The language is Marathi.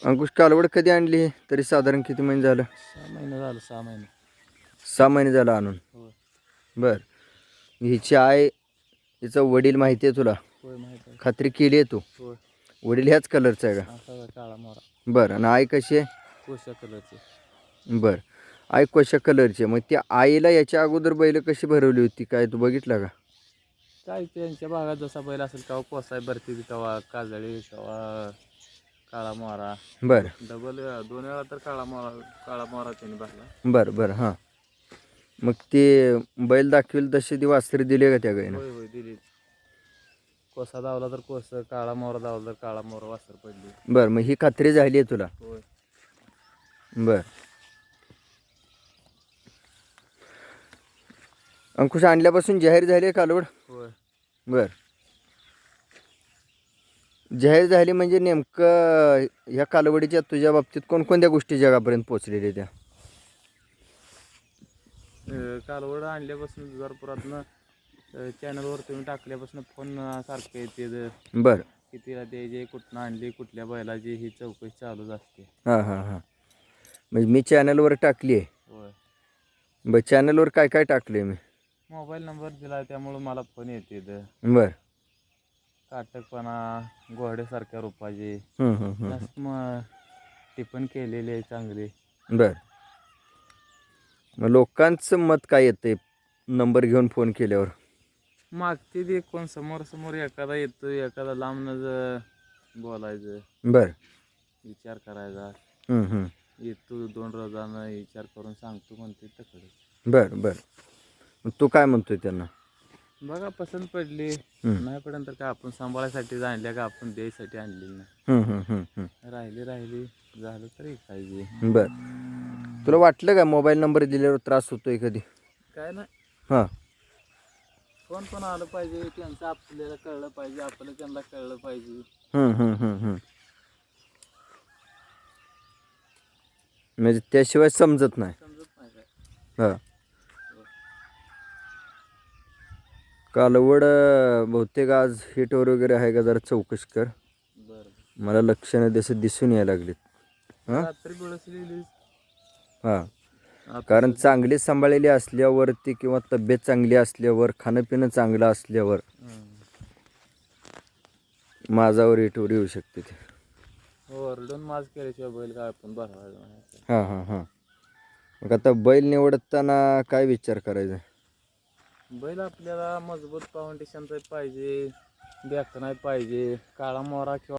अंकुश कालवड कधी आणली हे? तरी साधारण किती महिने झालं? 6 महिने झालं. 6 महिने. 6 महिने झालं आणून. होय. बर, हिची आय, हिचा वडील माहिती आहे तुला? होय माहिती आहे. खात्री केली आहे तू? होय. वडील ह्याच कलरचा आहे का? असा काळा मोरा. बरं, आणि आई कशी आहे? कोशा कलरची. बरं, आई कशा कलरची आहे? मग त्या आईला याच्या अगोदर बैल कशी भरवली होती काय तू बघितला का? काय त्यांच्या भागात जसा बैल असेल तेव्हा कोसाय भरती, तेव्हा काजळी, तेव्हा काळा मोरा. बरं डबल 2 वेळा तर काळा मोरा त्यांनी भरला. बरं बरं, हां. मग ते बैल दाखवेल तसे ती वासरी दिले का त्या गाईनं? होय होय दिली. कोसा धावला तर कोस, काळा मोरा धावला तर काळा मोरा वासर पडली. बरं, मग ही खात्री झाली आहे तुला? होय. बरं. अंकुश आणल्यापासून जाहीर झाली आहे कालवड? होय. बरं, जाहीर झाली म्हणजे नेमकं ह्या कालवडीच्या तुझ्या बाबतीत कोणकोणत्या गोष्टी जगापर्यंत पोचलेल्या त्या? कालवड आणल्यापासून दुधारपुरातनं चॅनलवर तुम्ही टाकल्यापासून फोन सारखे येते. बरं, कितीला द्यायचे, कुठनं आणली, कुठल्या बैलाची, ही चौकशी चालूच असते. हां हां हां. म्हणजे मी चॅनलवर टाकली आहे? होय. बरं, चॅनलवर काय काय टाकले मी? मोबाईल नंबर दिला त्यामुळं मला फोन येते. बरं. काटकपणा, घोड्यासारख्या रूपाचे हं. मग टिपण केलेले आहे चांगले. बरं, मग लोकांचं मत काय येतंय नंबर घेऊन फोन केल्यावर? मागते ते कोण समोर एखादा येतो, एखादा लांबनच बोलायचं. बरं. विचार करायचा. हं. येतो 2 रोजानं विचार करून सांगतो म्हणते तकडे. बरं बरं, मग तू काय म्हणतोय त्यांना? बघा पसंत पडली, नाही पडलं तर काय आपण सांभाळायसाठी आणल्या का आपण द्यायसाठी आणली ना. राहिली झालं तरी पाहिजे. बरं, तुला वाटलं का मोबाईल नंबर दिल्यावर त्रास होतोय कधी? काय नाही. हां. कोण आलं पाहिजे, त्यांचं आपल्याला कळलं पाहिजे, आपलं त्यांना कळलं पाहिजे. हं. म्हणजे त्याशिवाय समजत नाही. काय. हां. कालवड बहुतेक आज हिटवर वगैरे आहे का जरा चौकशी कर. बरं. मला लक्षणं जसं दिसून यायला लागलीत. हां रात्री बळसलेली. हां, कारण चांगली सांभाळलेली असल्यावरती किंवा तब्येत चांगली असल्यावर, खाणंपिणं चांगलं असल्यावर माझावर हिटवर येऊ शकते ते. ओरडून माज केल्याशिवाय बैल काय आपण भरवायचं. हां. मग आता बैल निवडताना काय विचार करायचा? बैल आपल्याला मजबूत फाउंडेशनचा पाहिजे, देखणा पाहिजे, काळा मोरा किंवा